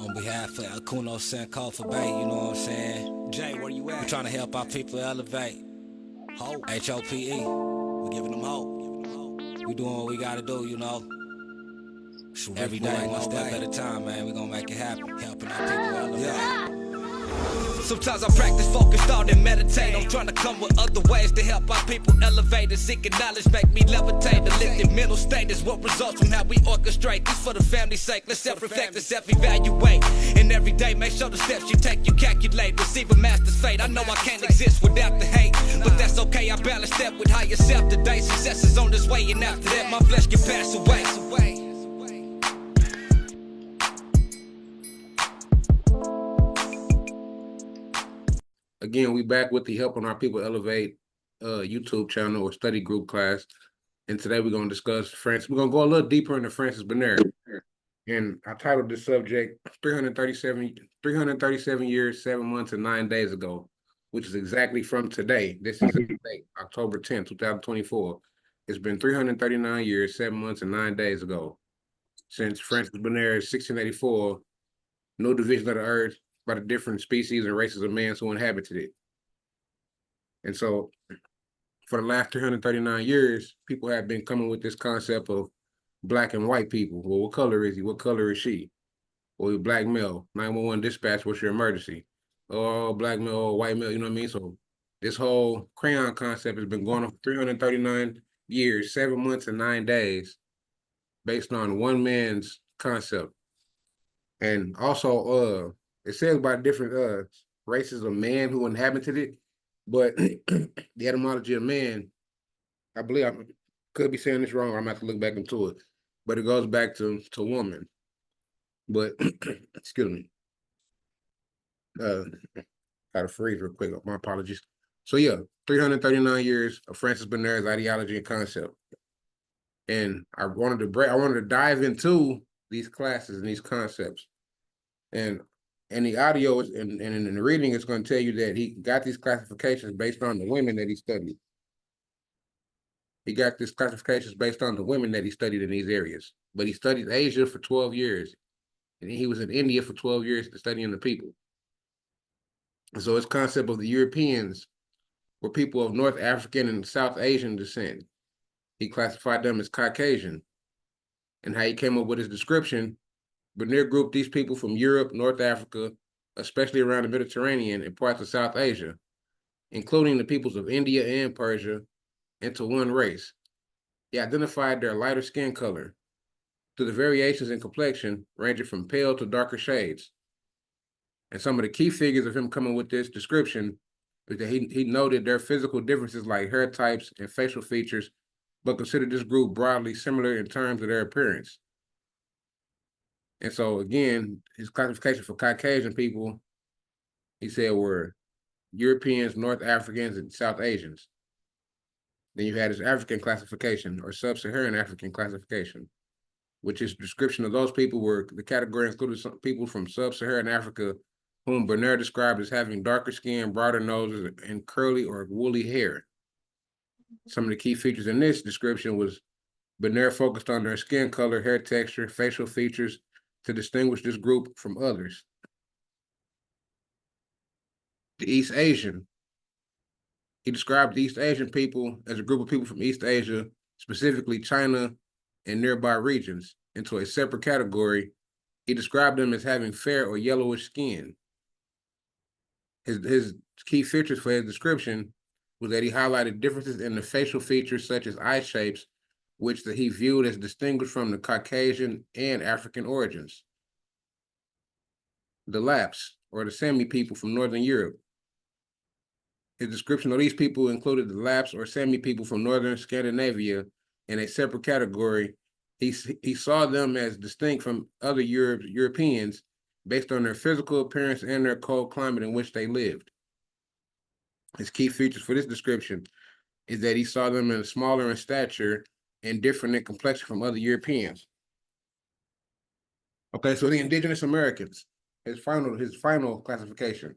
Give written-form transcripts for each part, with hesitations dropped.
On behalf of Akuno Senko for Bay, you know what I'm saying? Jay, where you at? We trying to help our people elevate. Hope. HOPE. We giving them hope. We doing what we gotta do, you know. Every day, one step at a time, man. We gonna make it happen. Helping our people elevate. Yeah. Sometimes I practice focus, thought, and meditate. I'm trying to come with other ways to help our people elevate and seeking knowledge, make me levitate. The lifted mental state is what results from how we orchestrate. This for the family's sake. Let's self-reflect and self-evaluate. And every day, make sure the steps you take, you calculate. Receive a master's fate. I know I can't exist without the hate, but that's okay. I balance that with higher self today. Success is on this way, and after that, my flesh can pass away. Again, we back with the Helping Our People Elevate YouTube channel or study group class. And today we're going to discuss France. We're going to go a little deeper into Francis Bernier. And I titled this subject 337 years, 7 months, and 9 days ago, which is exactly from today. This is the date, October 10th, 2024. It's been 339 years, 7 months, and 9 days ago since Francis Bernier's 1684 No Division of the Earth by the different species and races of man who inhabited it. And so for the last 339 years, people have been coming with this concept of black and white people. Well, what color is he? What color is she? Or well, black male, 911 dispatch, what's your emergency? Oh, black male, or white male, you know what I mean? So this whole crayon concept has been going on for 339 years, 7 months, and 9 days, based on one man's concept. And also, it says about different races of man who inhabited it, but the etymology of man, I believe I could be saying this wrong, or I'm gonna have to look back into it, but it goes back to woman. But excuse me, gotta freeze real quick. My apologies. So yeah, 339 years of Francis Bernier's ideology and concept, and I wanted to dive into these classes and these concepts, and the audio is, and in the reading, it's going to tell you that he got these classifications based on the women that he studied. He got these classifications based on the women that he studied in these areas. But he studied Asia for 12 years. And he was in India for 12 years studying the people. And so his concept of the Europeans were people of North African and South Asian descent. He classified them as Caucasian. And how he came up with his description, Bernier grouped these people from Europe, North Africa, especially around the Mediterranean and parts of South Asia, including the peoples of India and Persia, into one race. He identified their lighter skin color to the variations in complexion ranging from pale to darker shades. And some of the key figures of him coming with this description is that he noted their physical differences like hair types and facial features, but considered this group broadly similar in terms of their appearance. And so again, his classification for Caucasian people, he said, were Europeans, North Africans, and South Asians. Then you had his African classification or sub-Saharan African classification, which is description of those people were the category included some people from sub-Saharan Africa, whom Bernier described as having darker skin, broader noses, and curly or woolly hair. Some of the key features in this description was Bernier focused on their skin color, hair texture, facial features, to distinguish this group from others. The East Asian. He described the East Asian people as a group of people from East Asia, specifically China and nearby regions, into a separate category. He described them as having fair or yellowish skin. His key features for his description was that he highlighted differences in the facial features such as eye shapes, which that he viewed as distinguished from the Caucasian and African origins. The Lapps, or the Sami people from Northern Europe. His description of these people included the Lapps or Sami people from Northern Scandinavia in a separate category. He saw them as distinct from other Europeans based on their physical appearance and their cold climate in which they lived. His key features for this description is that he saw them as smaller in stature and different in complexion from other Europeans. Okay, so the indigenous Americans, his final classification.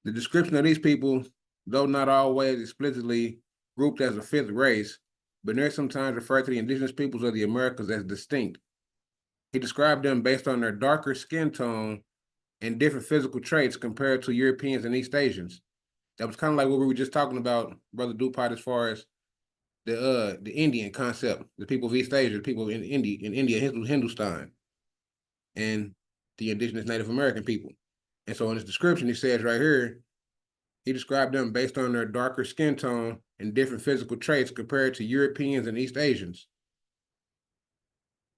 The description of these people, though not always explicitly grouped as a fifth race, Bernier sometimes referred to the indigenous peoples of the Americas as distinct. He described them based on their darker skin tone and different physical traits compared to Europeans and East Asians. That was kind of like what we were just talking about, Brother Dupont, as far as the Indian concept, the people of East Asia, the people in India, Hindustan, and the indigenous Native American people. And so in his description, he says right here, he described them based on their darker skin tone and different physical traits compared to Europeans and East Asians.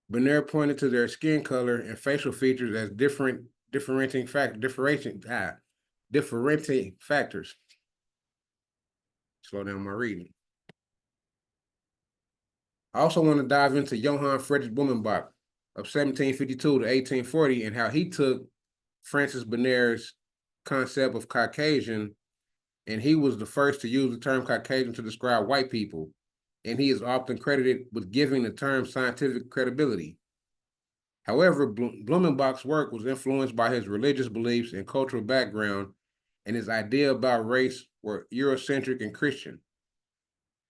Bernier pointed to their skin color and facial features as differentiating factors. Slow down my reading. I also want to dive into Johann Friedrich Blumenbach of 1752 to 1840 and how he took Francis Bernier's concept of Caucasian, and he was the first to use the term Caucasian to describe white people, and he is often credited with giving the term scientific credibility. However, Blumenbach's work was influenced by his religious beliefs and cultural background, and his idea about race were Eurocentric and Christian.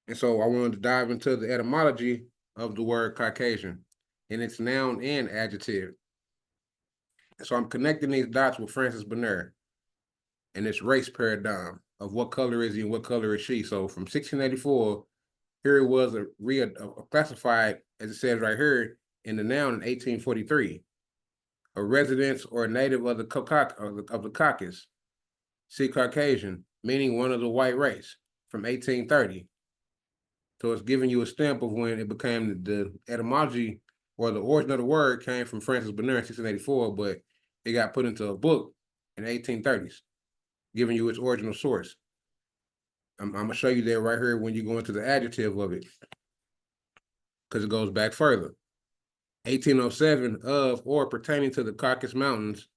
And so I wanted to dive into the etymology of the word Caucasian in its noun and adjective. And so I'm connecting these dots with Francis Bernier and its race paradigm of what color is he and what color is she. So from 1684, here it was classified, as it says right here, in the noun in 1843, a resident or a native of the Caucasus, see Caucasian, meaning one of the white race, from 1830. So it's giving you a stamp of when it became the etymology or the origin of the word came from Francis Bernier in 1684, but it got put into a book in the 1830s, giving you its original source. I'm going to show you that right here when you go into the adjective of it, because it goes back further. 1807, of or pertaining to the Caucasus Mountains,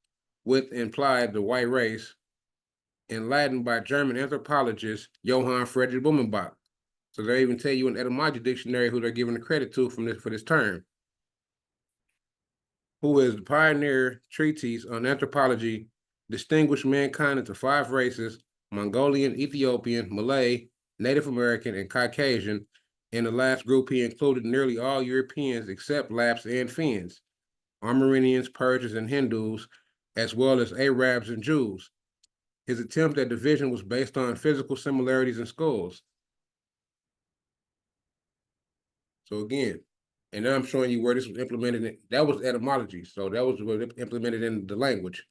with implied the white race, enlightened by German anthropologist Johann Friedrich Blumenbach. So they even tell you in etymology dictionary who they're giving the credit to for this term, who is the pioneer treatise on anthropology, distinguished mankind into 5 races: Mongolian, Ethiopian, Malay, Native American, and Caucasian. In the last group, he included nearly all Europeans except Lapps and Finns, Armenians, Persians, and Hindus, as well as Arabs and Jews. His attempt at division was based on physical similarities in skulls. So again, and now I'm showing you where this was implemented. That was etymology, so that was implemented in the language.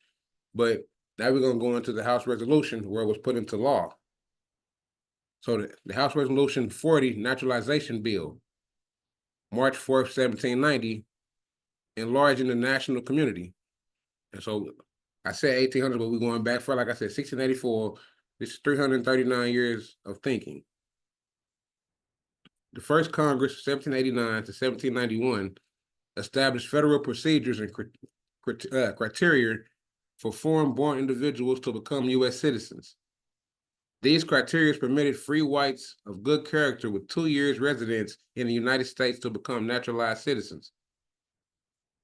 But now we're going to go into the House Resolution where it was put into law. So the House Resolution 40 Naturalization Bill, March 4th, 1790, enlarging the national community. And so I said 1800, but we're going back for, like I said, 1684. This is 339 years of thinking. The first Congress, 1789 to 1791, established federal procedures and criteria for foreign-born individuals to become U.S. citizens. These criteria permitted free whites of good character with 2 years residence in the United States to become naturalized citizens.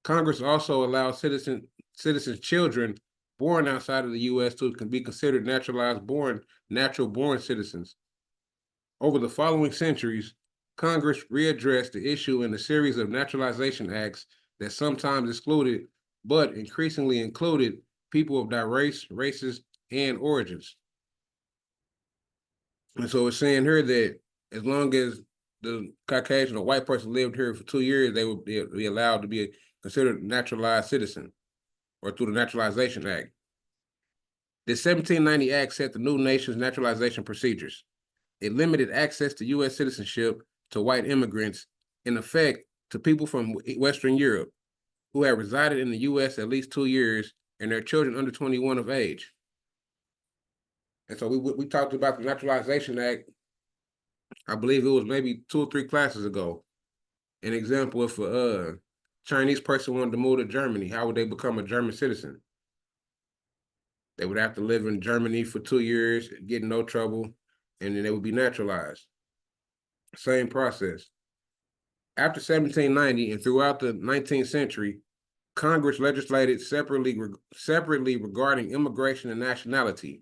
Congress also allowed citizens' children born outside of the U.S. to be considered natural born citizens. Over the following centuries, Congress readdressed the issue in a series of naturalization acts that sometimes excluded, but increasingly included, people of diverse races and origins. And so it's saying here that as long as the Caucasian or white person lived here for 2 years, they would be allowed to be considered a naturalized citizen, or through the Naturalization Act. The 1790 Act set the new nation's naturalization procedures. It limited access to U.S. citizenship to white immigrants, in effect, to people from Western Europe who have resided in the U.S. at least 2 years and their children under 21 of age. And so we talked about the Naturalization Act, I believe it was maybe 2 or 3 classes ago. An example, if a Chinese person wanted to move to Germany, how would they become a German citizen? They would have to live in Germany for 2 years, get in no trouble, and then they would be naturalized. Same process. After 1790 and throughout the 19th century, Congress legislated separately regarding immigration and nationality.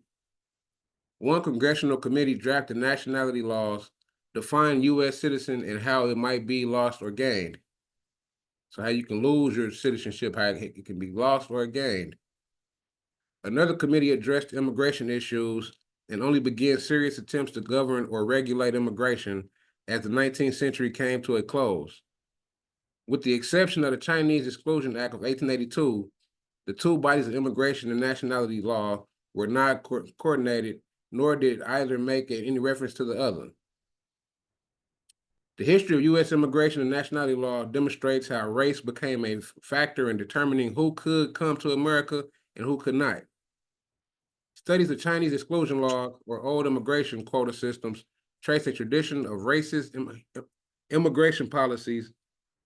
One congressional committee drafted nationality laws, defined U.S. citizen and how it might be lost or gained. So how you can lose your citizenship, how it can be lost or gained. Another committee addressed immigration issues and only began serious attempts to govern or regulate immigration as the 19th century came to a close. With the exception of the Chinese Exclusion Act of 1882, the two bodies of immigration and nationality law were not coordinated, nor did either make any reference to the other. The history of U.S. immigration and nationality law demonstrates how race became a factor in determining who could come to America and who could not. Studies of Chinese exclusion law or old immigration quota systems trace a tradition of racist immigration policies.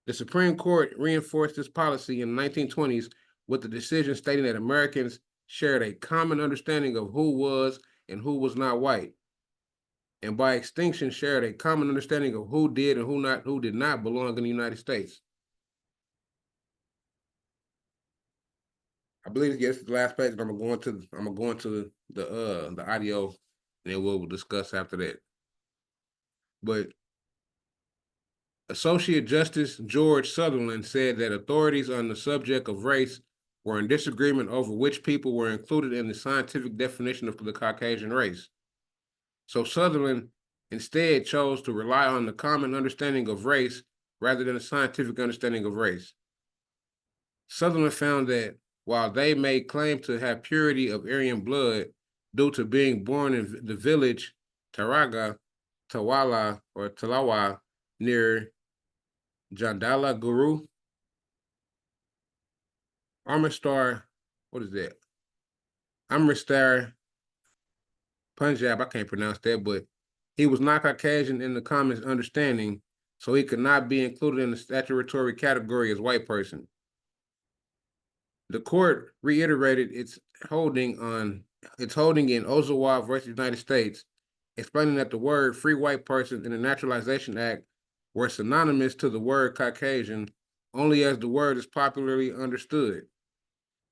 The Supreme Court reinforced this policy in the 1920s with the decision stating that Americans shared a common understanding of who was and who was not white, and by extinction shared a common understanding of who did and who did not belong in the United States. I believe this is the last page, and I'm gonna go into the audio, and then we'll discuss after that. But Associate Justice George Sutherland said that authorities on the subject of race were in disagreement over which people were included in the scientific definition of the Caucasian race. So Sutherland instead chose to rely on the common understanding of race rather than a scientific understanding of race. Sutherland found that while they may claim to have purity of Aryan blood due to being born in the village Taraga, Tawala, or Talawa near Jandala Guru, Amritsar, what is that? Amritsar, Punjab, I can't pronounce that, but he was not Caucasian in the common understanding, so he could not be included in the statutory category as white person. The court reiterated its holding in Ozawa versus United States, explaining that the word free white person in the Naturalization Act were synonymous to the word Caucasian only as the word is popularly understood,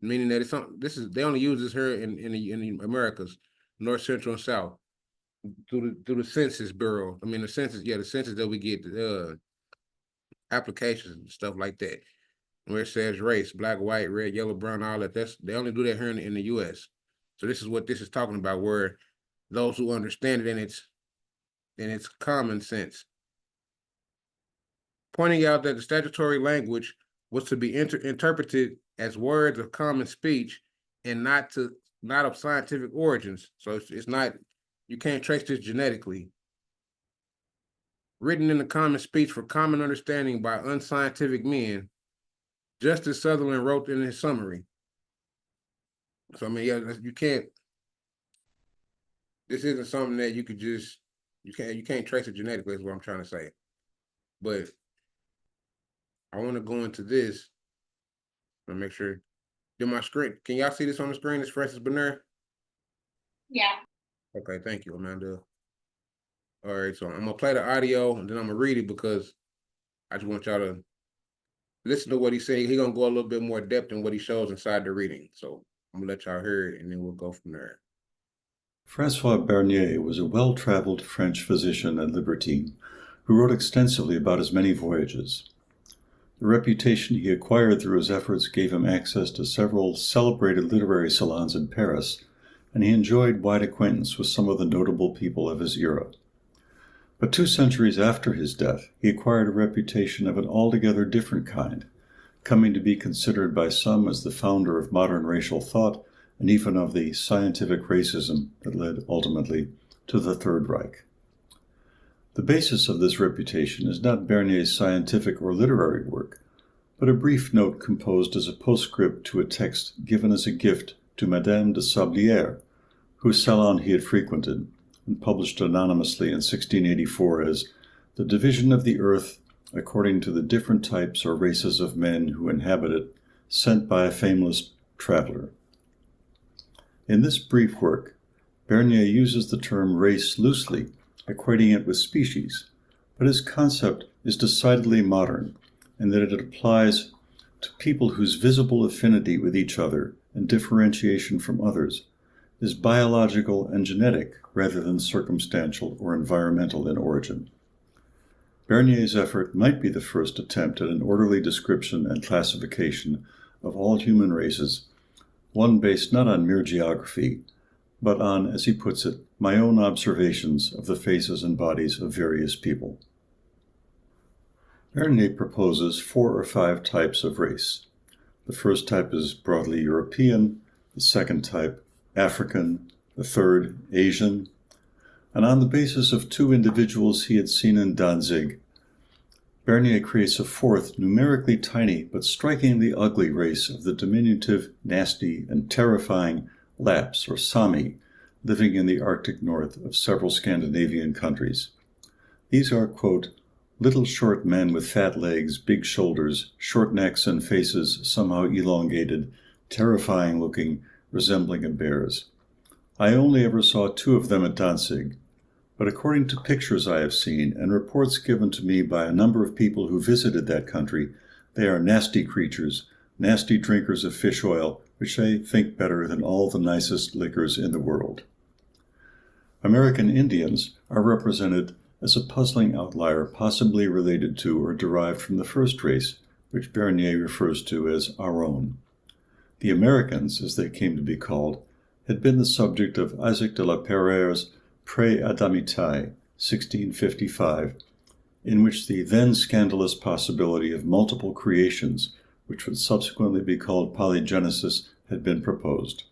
meaning that they only use this here in the Americas, North, Central, and South, through the Census Bureau. I mean the census that we get, applications and stuff like that, where it says race, black, white, red, yellow, brown, all that. They only do that here in the U.S. So this is what this is talking about, where those who understand it in its common sense, pointing out that the statutory language was to be interpreted as words of common speech and not of scientific origins. So it's not, you can't trace this genetically. Written in the common speech for common understanding by unscientific men, Justice Sutherland wrote in his summary. So I mean, yeah, you can't. This isn't something that you could just you can't trace it genetically. Is what I'm trying to say. But I want to go into this and make sure. Do my screen? Can y'all see this on the screen? It's François Bernier. Yeah. Okay, thank you, Amanda. All right, so I'm gonna play the audio and then I'm gonna read it because I just want y'all to listen to what he's saying. He's gonna go a little bit more depth in what he shows inside the reading. So I'm gonna let y'all hear it and then we'll go from there. François Bernier was a well-traveled French physician and libertine who wrote extensively about his many voyages. The reputation he acquired through his efforts gave him access to several celebrated literary salons in Paris, and he enjoyed wide acquaintance with some of the notable people of his era. But 2 centuries after his death, he acquired a reputation of an altogether different kind, coming to be considered by some as the founder of modern racial thought and even of the scientific racism that led ultimately to the Third Reich. The basis of this reputation is not Bernier's scientific or literary work, but a brief note composed as a postscript to a text given as a gift to Madame de Sablière, whose salon he had frequented, and published anonymously in 1684 as The Division of the Earth according to the different types or races of men who inhabit it, sent by a famous traveler. In this brief work, Bernier uses the term race loosely, equating it with species, but his concept is decidedly modern, in that it applies to people whose visible affinity with each other and differentiation from others is biological and genetic rather than circumstantial or environmental in origin. Bernier's effort might be the first attempt at an orderly description and classification of all human races, one based not on mere geography, but on, as he puts it, my own observations of the faces and bodies of various people. Bernier proposes 4 or 5 types of race. The first type is broadly European, the second type African, the third Asian, and on the basis of 2 individuals he had seen in Danzig, Bernier creates a 4th, numerically tiny but strikingly ugly race of the diminutive, nasty, and terrifying Lapps or Sami, living in the Arctic north of several Scandinavian countries. These are, quote, little short men with fat legs, big shoulders, short necks, and faces somehow elongated, terrifying looking, resembling a bear's. I only ever saw 2 of them at Danzig, but according to pictures I have seen and reports given to me by a number of people who visited that country, they are nasty creatures, nasty drinkers of fish oil, which they think better than all the nicest liquors in the world. American Indians are represented as a puzzling outlier possibly related to or derived from the first race, which Bernier refers to as our own. The Americans, as they came to be called, had been the subject of Isaac de la Pereire's Pre-Adamitae, 1655, in which the then scandalous possibility of multiple creations, which would subsequently be called polygenesis, had been proposed.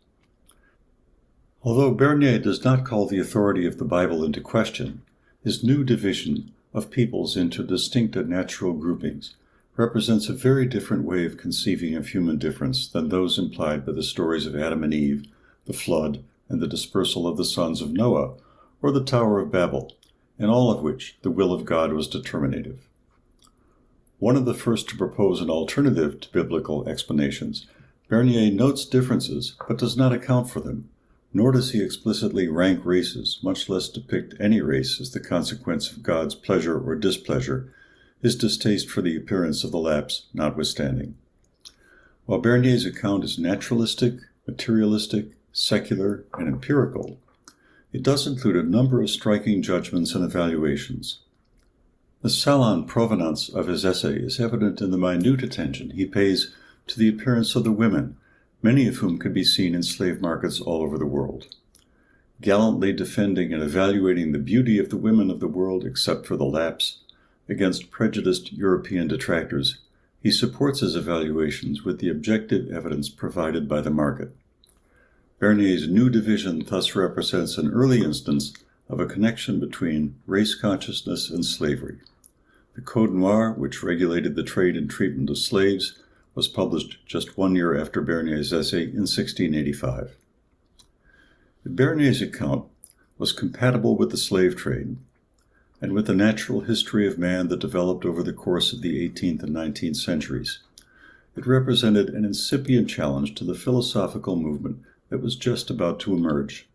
Although Bernier does not call the authority of the Bible into question, his new division of peoples into distinct and natural groupings represents a very different way of conceiving of human difference than those implied by the stories of Adam and Eve, the flood, and the dispersal of the sons of Noah, or the Tower of Babel, in all of which the will of God was determinative. One of the first to propose an alternative to biblical explanations, Bernier notes differences but does not account for them, nor does he explicitly rank races, much less depict any race as the consequence of God's pleasure or displeasure, his distaste for the appearance of the Lapps notwithstanding. While Bernier's account is naturalistic, materialistic, secular, and empirical, it does include a number of striking judgments and evaluations. The salon provenance of his essay is evident in the minute attention he pays to the appearance of the women, many of whom can be seen in slave markets all over the world. Gallantly defending and evaluating the beauty of the women of the world except for the Lapps, against prejudiced European detractors, he supports his evaluations with the objective evidence provided by the market. Bernier's new division thus represents an early instance of a connection between race consciousness and slavery. The Code Noir, which regulated the trade and treatment of slaves, was published just 1 year after Bernier's essay in 1685. Bernier's account was compatible with the slave trade and with the natural history of man that developed over the course of the 18th and 19th centuries. It represented an incipient challenge to the philosophical movement that was just about to emerge.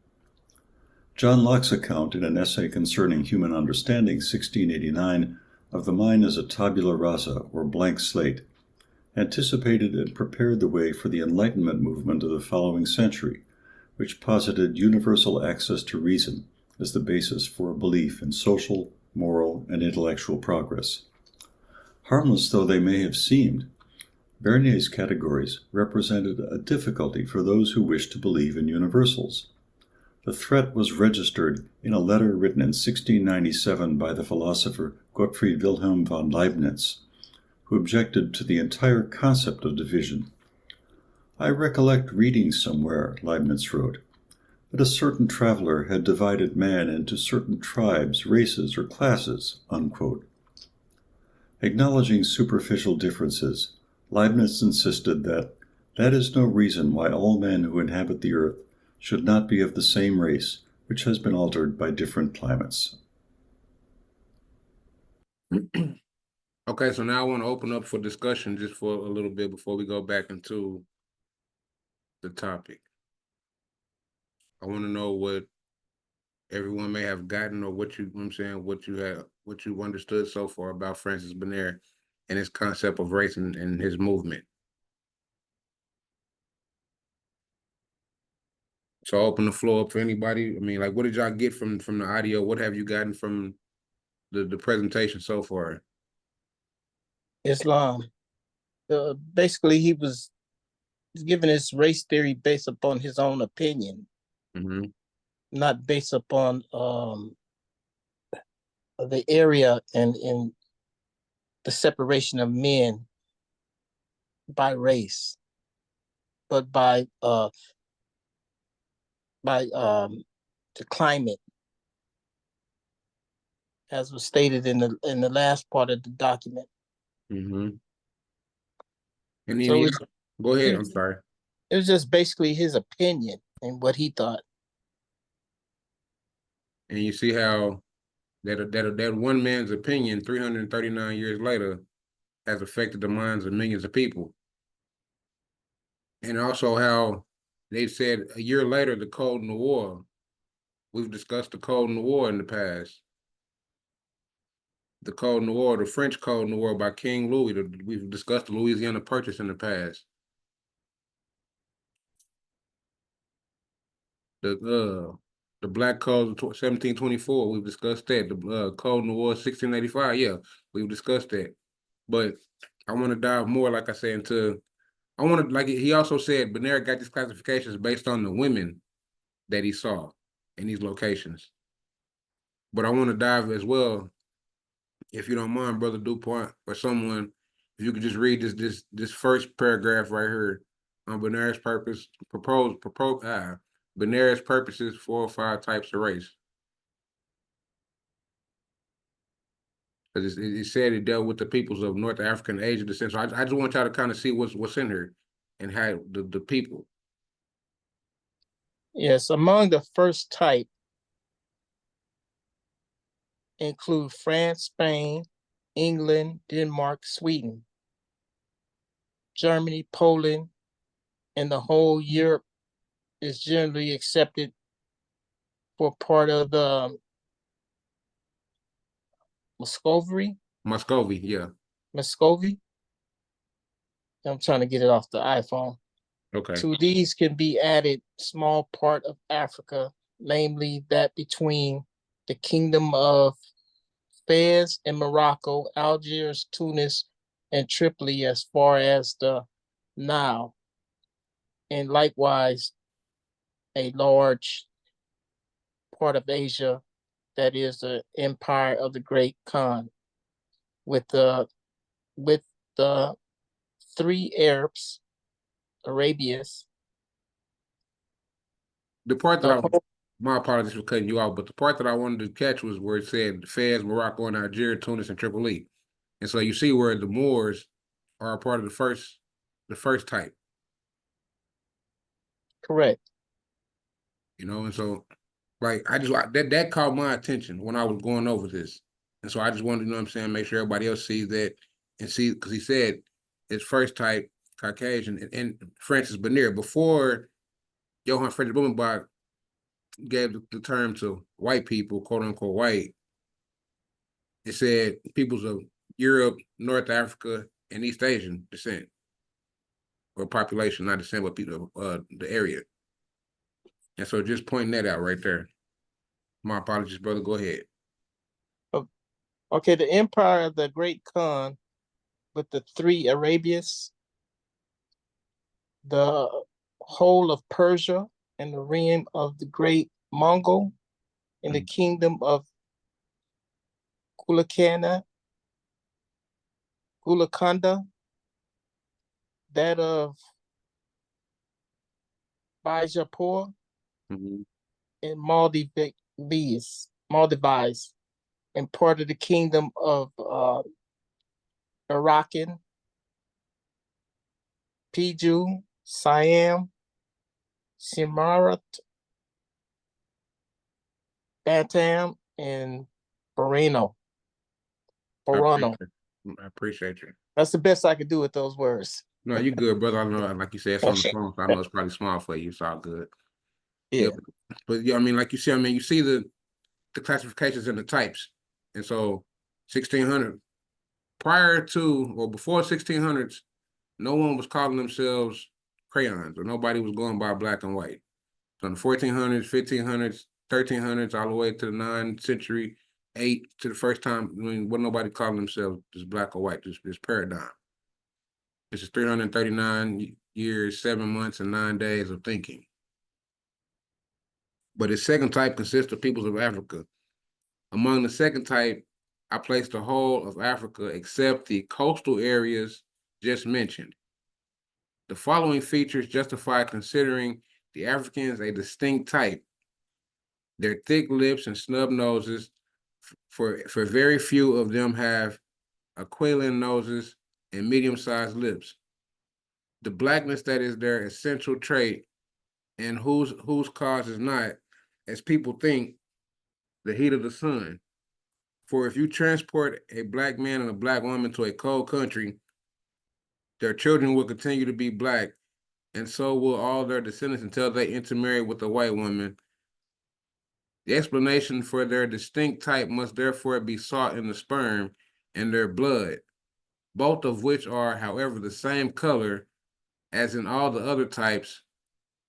John Locke's account in an essay concerning human understanding, 1689, of the mind as a tabula rasa, or blank slate, anticipated and prepared the way for the Enlightenment movement of the following century, which posited universal access to reason as the basis for a belief in social, moral, and intellectual progress. Harmless though they may have seemed, Bernier's categories represented a difficulty for those who wished to believe in universals. The threat was registered in a letter written in 1697 by the philosopher Gottfried Wilhelm von Leibniz, who objected to the entire concept of division. I recollect reading somewhere, Leibniz wrote, that a certain traveler had divided man into certain tribes, races, or classes, unquote. Acknowledging superficial differences, Leibniz insisted that is no reason why all men who inhabit the earth should not be of the same race, which has been altered by different climates. Okay, so now I want to open up for discussion just for a little bit before we go back into the topic. I want to know what everyone may have gotten or what you understood so far about François Bernier and his concept of race and his movement. So I'll open the floor up for anybody. I mean, like, what did y'all get from the audio? What have you gotten from the presentation so far? Islam. Basically, he was giving his race theory based upon his own opinion, not based upon the area and in the separation of men by race, but by the climate, as was stated in the last part of the document. And then So go ahead. I'm sorry. It was just basically his opinion and what he thought. And you see how that one man's opinion 339 years later has affected the minds of millions of people. And also how they said a year later, the Code Noir. We've discussed the Code Noir in the past. The Code Noir, the French Code Noir by King Louis. We've discussed the Louisiana Purchase in the past. The Black Code of 1724, we've discussed that. The Code Noir 1685, yeah, we've discussed that. But I want to dive more, like I said, into. I want to, like he also said, Bernier got these classifications based on the women that he saw in these locations. But I want to dive as well, if you don't mind, Brother DuPont, or someone, if you could just read this first paragraph right here on Bernier's Bernier's purposes, 4 or 5 types of race. Because it said it dealt with the peoples of North Africa and Asia descent. So I just want y'all to kind of see what's in here and how the people. Yes, among the first type include France, Spain, England, Denmark, Sweden, Germany, Poland, and the whole Europe is generally accepted for part of the Muscovy. Yeah. Muscovy. I'm trying to get it off the iPhone. Okay. To these can be added small part of Africa, namely that between the Kingdom of Fez and Morocco, Algiers, Tunis, and Tripoli as far as the Nile, and likewise a large part of Asia that is the empire of the Great Khan, with the 3 Arabs, Arabias. The part that my apologies for cutting you off, but the part that I wanted to catch was where it said Fez, Morocco, and Algeria, Tunis, and Tripoli. And so you see where the Moors are a part of the first type. Correct. You know, and so like that caught my attention when I was going over this. And so I just wanted to, you know what I'm saying, make sure everybody else sees that and see, because he said his first type, Caucasian, and Francis Bernier, before Johann Friedrich Blumenbach gave the term to white people, quote unquote white, it said peoples of Europe, North Africa, and East Asian descent, or population, not descent, but people of the area. And so just pointing that out right there. My apologies, brother. Go ahead. Okay, the empire of the Great Khan with the 3 Arabias, the whole of Persia and the realm of the Great Mongol, and the kingdom of Gulakanda, that of Bijapur, and Maldives, and part of the kingdom of Arakan, Piju, Siam, Simarat, Batam, and Borano. I appreciate you. That's the best I could do with those words. No, you good, brother. I know, like you said, it's on the phone, so I know it's probably small for you. It's all good. Yeah. But yeah, I mean, like you see, you see the classifications and the types. And so 1600, prior to or before 1600s, no one was calling themselves crayons, or nobody was going by black and white. So in the 1400s, 1500s, 1300s, all the way to the 9th century ate to the first time when wasn't nobody calling themselves just black or white, this paradigm. This is 339 years, 7 months, and 9 days of thinking. But its second type consists of peoples of Africa. Among the second type, I place the whole of Africa except the coastal areas just mentioned. The following features justify considering the Africans a distinct type. Their thick lips and snub noses, for very few of them have aquiline noses and medium-sized lips. The blackness that is their essential trait, and whose cause is not, as people think, the heat of the sun. For if you transport a black man and a black woman to a cold country, their children will continue to be black, and so will all their descendants until they intermarry with a white woman. The explanation for their distinct type must therefore be sought in the sperm and their blood, both of which are, however, the same color as in all the other types.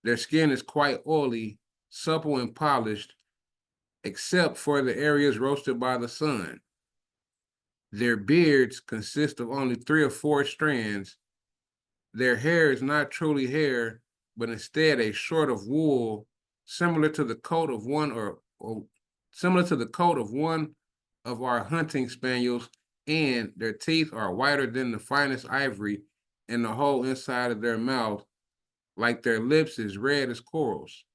Their skin is quite oily, supple, and polished, except for the areas roasted by the sun. Their beards consist of only 3 or 4 strands. Their hair is not truly hair, but instead a sort of wool, similar to the coat of one of our hunting spaniels, and their teeth are whiter than the finest ivory, and the whole inside of their mouth, like their lips, is red as corals.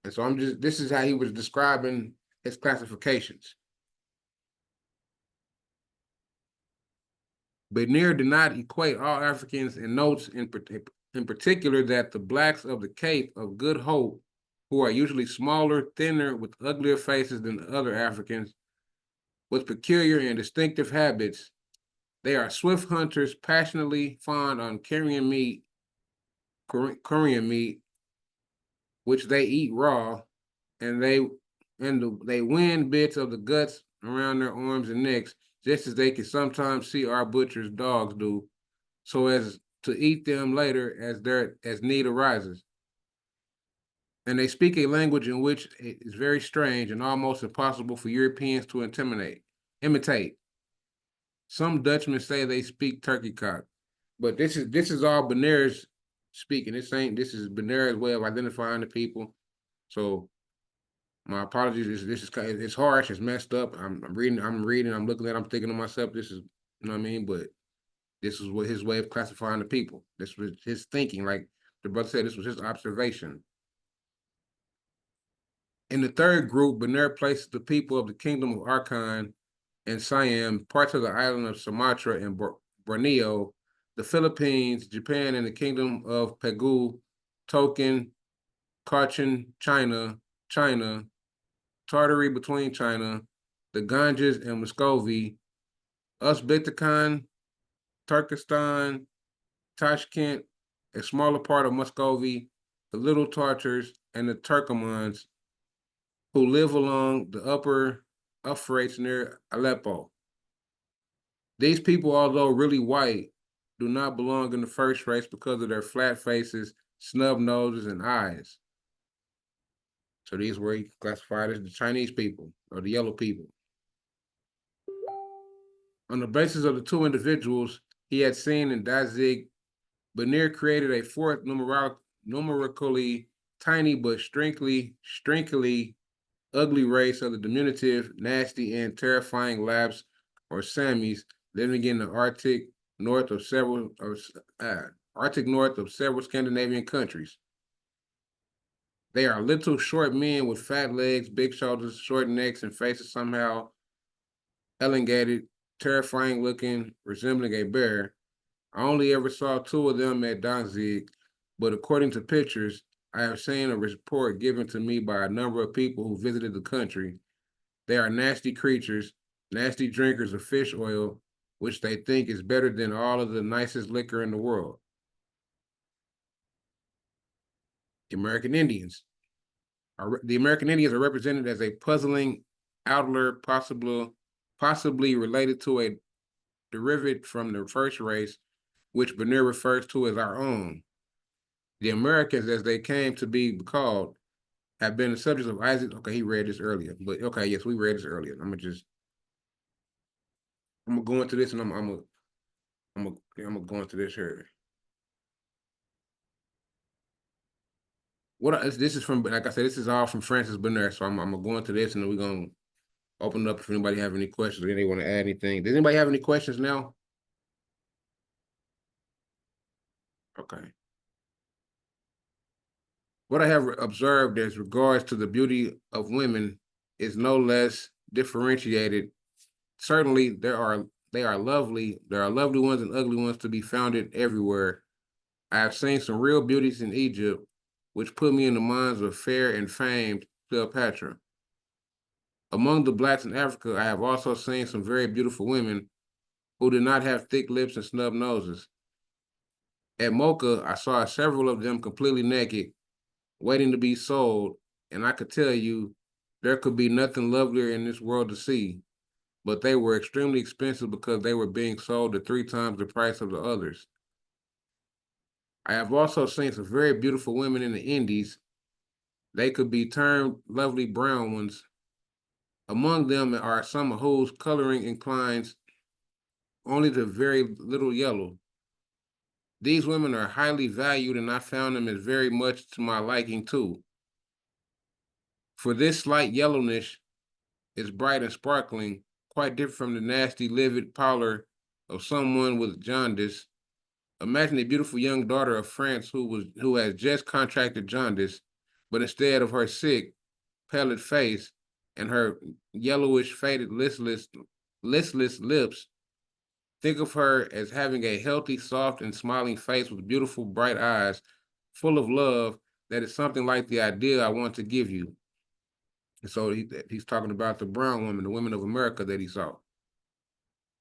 And so this is how he was describing his classifications. Bernier did not equate all Africans and notes in particular that the blacks of the Cape of Good Hope, who are usually smaller, thinner, with uglier faces than other Africans, with peculiar and distinctive habits. They are swift hunters, passionately fond on carrion meat, which they eat raw, and they win bits of the guts around their arms and necks, just as they can sometimes see our butchers' dogs do, so as to eat them later as need arises. And they speak a language in which it is very strange and almost impossible for Europeans to imitate. Some Dutchmen say they speak turkey cock, but this is all Bernier's speaking. This is Bernier's way of identifying the people. So my apologies. It's harsh. It's messed up. I'm reading. I'm looking at. I'm thinking to myself. This is, you know what I mean. But this is what his way of classifying the people. This was his thinking. Like the brother said, this was his observation. In the third group, Bernier places the people of the kingdom of Arakan and Siam, parts of the island of Sumatra and Borneo, the Philippines, Japan, and the kingdom of Pegu, Token, Cochin, China, Tartary between China, the Ganges and Muscovy, Uzbekistan, Turkestan, Tashkent, a smaller part of Muscovy, the Little Tartars, and the Turkomans, who live along the upper Euphrates near Aleppo. These people, although really white, do not belong in the first race because of their flat faces, snub noses, and eyes. So these were classified as the Chinese people or the yellow people. On the basis of the 2 individuals he had seen in Danzig, Bernier created a 4th numerically tiny but strangely ugly race of the diminutive, nasty, and terrifying Lapps or Samis living in the Arctic north of several Scandinavian countries. They are little short men with fat legs, big shoulders, short necks, and faces somehow elongated, terrifying looking, resembling a bear. I only ever saw 2 of them at Danzig, but according to pictures, I have seen a report given to me by a number of people who visited the country. They are nasty creatures, nasty drinkers of fish oil, which they think is better than all of the nicest liquor in the world. The American Indians are represented as a puzzling outlier, possibly related to a derivative from the first race, which Bernier refers to as our own. The Americans, as they came to be called, have been the subjects of Isaac. Okay, he read this earlier, but okay, yes, we read this earlier. I'm gonna go into this, and I'm gonna go into this here. This is from, like I said, this is all from François Bernier. So I'm gonna go into this, and then we're gonna open it up if anybody have any questions or they want to add anything. Does anybody have any questions now? Okay. What I have observed as regards to the beauty of women is no less differentiated. Certainly, they are lovely. There are lovely ones and ugly ones to be found everywhere. I have seen some real beauties in Egypt, which put me in the minds of fair and famed Cleopatra. Among the blacks in Africa, I have also seen some very beautiful women who did not have thick lips and snub noses. At Mocha, I saw several of them completely naked, waiting to be sold, and I could tell you there could be nothing lovelier in this world to see, but they were extremely expensive because they were being sold at 3 times the price of the others. I have also seen some very beautiful women in the Indies. They could be termed lovely brown ones. Among them are some whose coloring inclines only to very little yellow. These women are highly valued, and I found them as very much to my liking too. For this slight yellowness is bright and sparkling, quite different from the nasty, livid pallor of someone with jaundice. Imagine a beautiful young daughter of France who has just contracted jaundice, but instead of her sick, pallid face and her yellowish, faded, listless lips, think of her as having a healthy, soft, and smiling face with beautiful, bright eyes, full of love. That is something like the idea I want to give you. And so he's talking about the brown women, the women of America that he saw.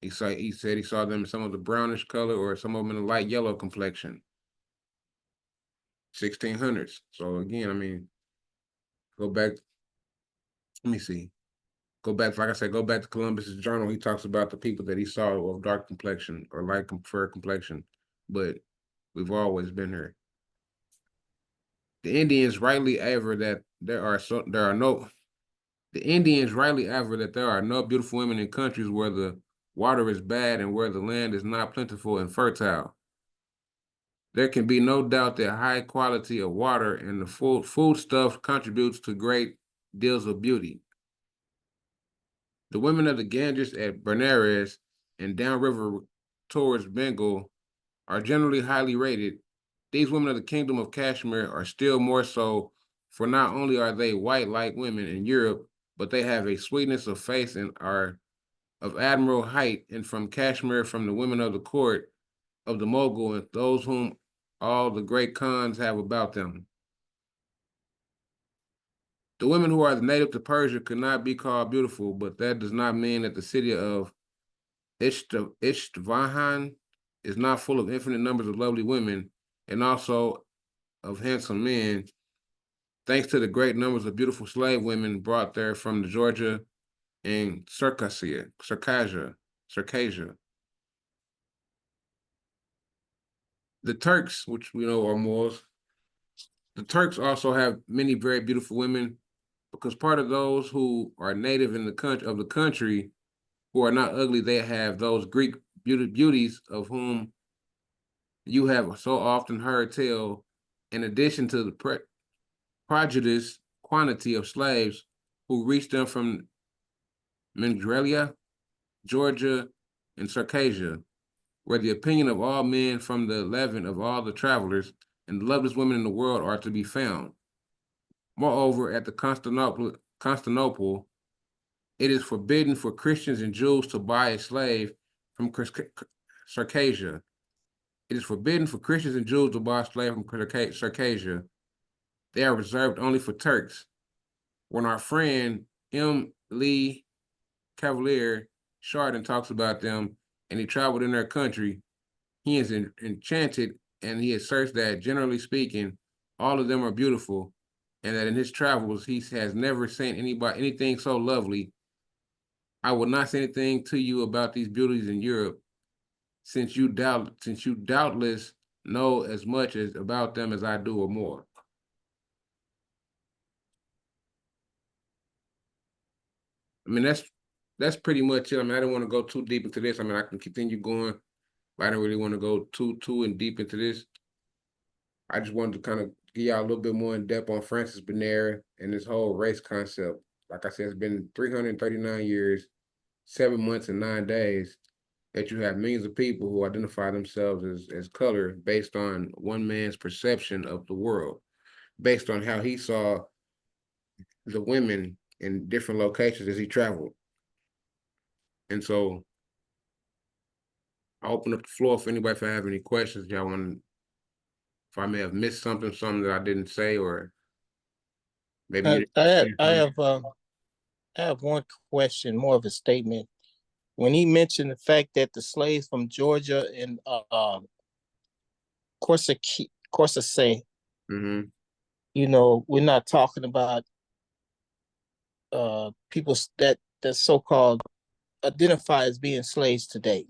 He said he saw them in some of the brownish color or some of them in a light yellow complexion. 1600s. So again, I mean, go back. Let me see. Go back, like I said, go back to Columbus's journal. He talks about the people that he saw of dark complexion or light fair complexion, but we've always been here. The Indians rightly aver that there are no beautiful women in countries where the water is bad and where the land is not plentiful and fertile. There can be no doubt that high quality of water and the food stuff contributes to great deals of beauty. The women of the Ganges at Benares and downriver towards Bengal are generally highly rated. These women of the Kingdom of Kashmir are still more so, for not only are they white like women in Europe, but they have a sweetness of face and are of admirable height, and from Kashmir, from the women of the court of the Mughal and those whom all the great Khans have about them. The women who are the native to Persia could not be called beautiful, but that does not mean that the city of Ishtvahan is not full of infinite numbers of lovely women and also of handsome men, thanks to the great numbers of beautiful slave women brought there from Georgia and Circassia. The Turks, which we know are Moors, the Turks also have many very beautiful women, because part of those who are native in the country who are not ugly, they have those Greek beauties of whom you have so often heard tell, in addition to the prodigious quantity of slaves who reached them from Mingrelia, Georgia, and Circassia, where the opinion of all men from the Levant of all the travelers and the loveliest women in the world are to be found. Moreover, at the Constantinople, it is forbidden for Christians and Jews to buy a slave from Circassia. It is forbidden for Christians and Jews to buy a slave from Circassia. They are reserved only for Turks. When our friend M. Lee Cavalier Chardin talks about them and he traveled in their country, he is enchanted, and he asserts that, generally speaking, all of them are beautiful, and that in his travels he has never seen anything so lovely. I will not say anything to you about these beauties in Europe, since you doubtless know as much about them as I do or more. I mean, that's pretty much it. I mean, I didn't want to go too deep into this. I mean, I can continue going, but I don't really want to go too in deep into this. I just wanted to kind of give y'all a little bit more in depth on Francis Bernier and this whole race concept. Like I said, it's been 339 years, 7 months, and 9 days that you have millions of people who identify themselves as color based on one man's perception of the world, based on how he saw the women in different locations as he traveled. And so I'll open up the floor for anybody if I have any questions. Y'all want, if I may have missed something that I didn't say, or maybe you I have one question, more of a statement. When he mentioned the fact that the slaves from Georgia and Corsica, Mhm. you know, we're not talking about people that so-called identify as being slaves today,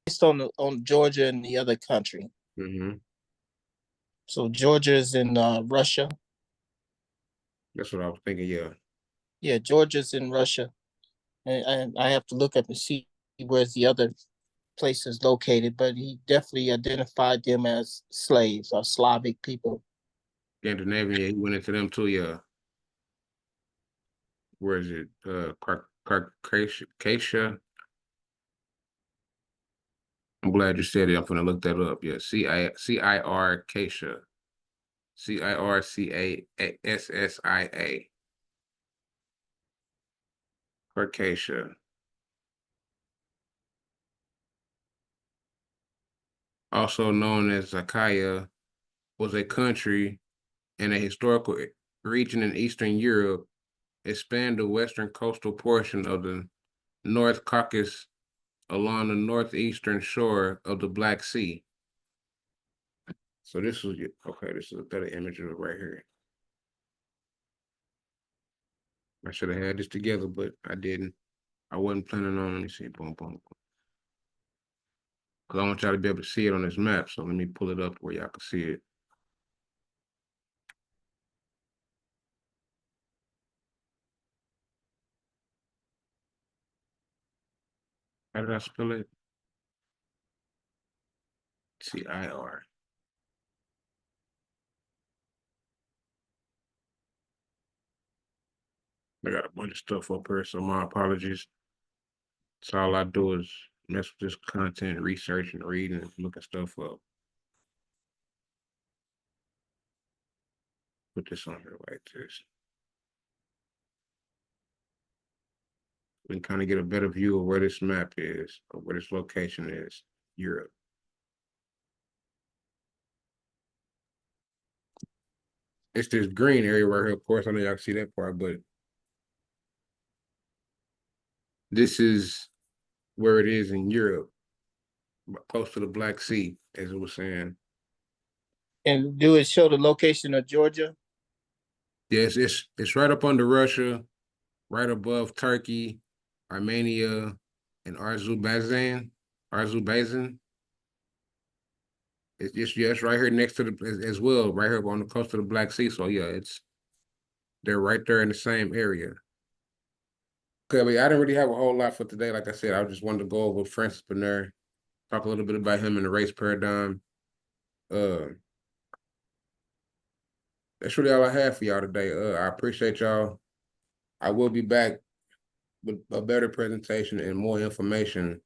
based on Georgia and the other country. Mhm. So Georgia is in Russia. That's what I was thinking. Yeah. Yeah, Georgia's in Russia, and I have to look up and see where's the other place is located. But he definitely identified them as slaves or Slavic people. Scandinavian, yeah, he went into them too. Yeah. Where is it? Caucasia. I'm glad you said it. I'm gonna look that up. Yeah, CIR Casia, CIRCASSIA, Caucasia. Also known as Zakaya, was a country and a historical region in Eastern Europe. It spanned the western coastal portion of the North Caucasus along the northeastern shore of the Black Sea. So this was, okay, this is a better image of it right here. I should have had this together, but I didn't. I wasn't planning on, let me see, boom, boom, boom. Because I want y'all to be able to see it on this map. So let me pull it up where y'all can see it. How did I spell it? CIR. I got a bunch of stuff up here, so my apologies. So all I do is mess with this content, research and reading and looking stuff up. Put this on here like this. We can kind of get a better view of where this map is, or where this location is, Europe. It's this green area right here. Of course, I know y'all can see that part, but this is where it is in Europe, close to the Black Sea, as it was saying. And do it show the location of Georgia? Yes, it's right up under Russia, right above Turkey, Armenia, and Azerbaijan. It's just, yeah, it's right here next to the as well, right here on the coast of the Black Sea. So yeah, they're right there in the same area. Okay, I mean, I didn't really have a whole lot for today. Like I said, I just wanted to go over Francis Bernier, talk a little bit about him and the race paradigm. That's really all I have for y'all today. I appreciate y'all. I will be back with a better presentation and more information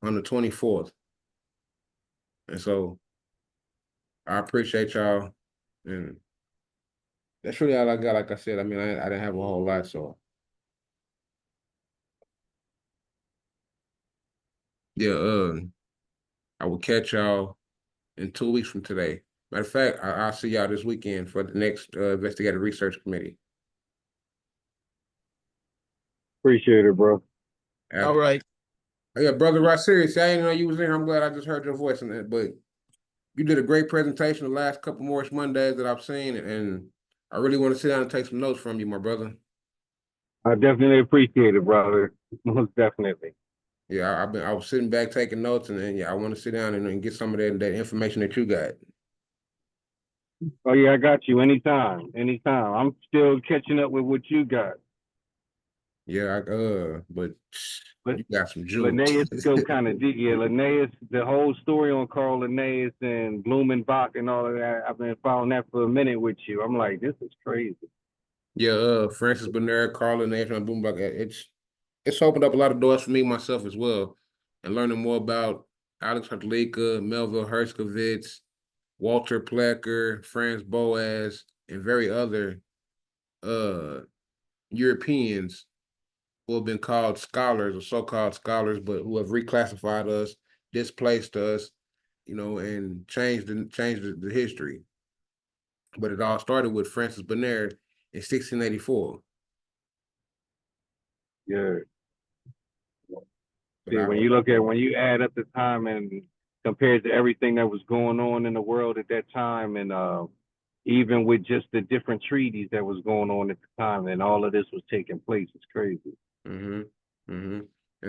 on the 24th. And so I appreciate y'all. And that's really all I got. Like I said, I mean, I didn't have a whole lot. So yeah, I will catch y'all in 2 weeks from today. Matter of fact, I'll see y'all this weekend for the next investigative research committee. Appreciate it, bro. All right. Oh, yeah, brother, right, seriously, I didn't know you was there. I'm glad I just heard your voice in that, but you did a great presentation the last couple Morris Mondays that I've seen, and I really want to sit down and take some notes from you, my brother. I definitely appreciate it, brother. Most definitely. Yeah, I was sitting back taking notes, and then yeah, I want to sit down and get some of that information that you got. Oh yeah, I got you anytime. I'm still catching up with what you got. Yeah, but But you got some jewels. Linnaeus go kind of deep. Yeah, Linnaeus, the whole story on Carl Linnaeus and Blumenbach and all of that. I've been following that for a minute with you. I'm like, this is crazy. Yeah, Francis Bernard, Carlin, Nation, Boombach. It's opened up a lot of doors for me myself as well, and learning more about Alex Hartlika, Melville Herskovitz, Walter Plecker, Franz Boas, and very other Europeans who have been called scholars or so-called scholars, but who have reclassified us, displaced us, and changed the history. But it all started with Francis Bernard in 1684. Yeah. But See, when you add up the time and compared to everything that was going on in the world at that time, and even with just the different treaties that was going on at the time, and all of this was taking place, it's crazy. And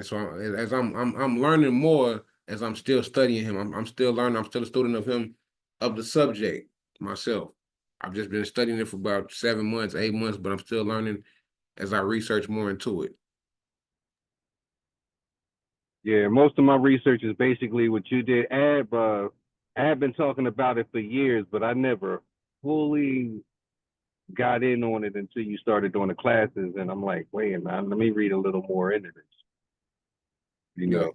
so as I'm learning more as I'm still studying him. I'm still learning. I'm still a student of him, of the subject myself. I've just been studying it for about 7 months, 8 months, but I'm still learning as I research more into it. Yeah, most of my research is basically what you did. I have been talking about it for years, but I never fully got in on it until you started doing the classes. And I'm like, wait a minute, let me read a little more into this. You know?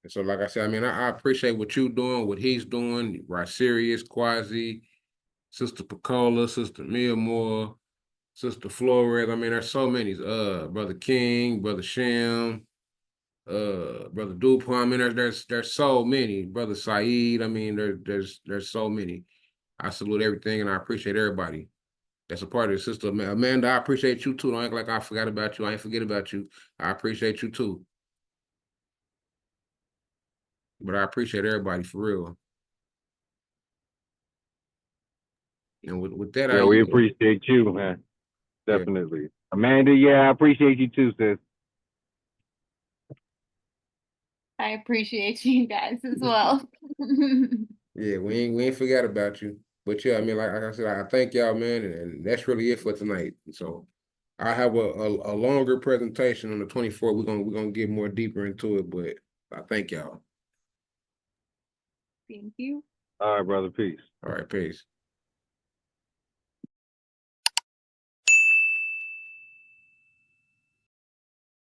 And so, like I said, I mean, I appreciate what you're doing, what he's doing, right? Sirius, Quasi, Sister Picola, Sister Mia Moore, Sister Flores. I mean, there's so many. Brother King, Brother Shem, Brother Dupont. I mean, there's so many. Brother Saeed. I mean, there's so many. I salute everything, and I appreciate everybody that's a part of it. Sister Amanda, I appreciate you too. Don't act like I forgot about you. I ain't forget about you. I appreciate you too. But I appreciate everybody for real. And with that, Yeah, we appreciate you, man. Definitely. Yeah. Amanda, yeah, I appreciate you too, sis. I appreciate you guys as well. Yeah, we ain't forgot about you. But yeah, I mean, like I said, I thank y'all, man, and that's really it for tonight. So I have a longer presentation on the 24th. We're gonna get more deeper into it, but I thank y'all. Thank you. All right, brother. Peace. All right, peace.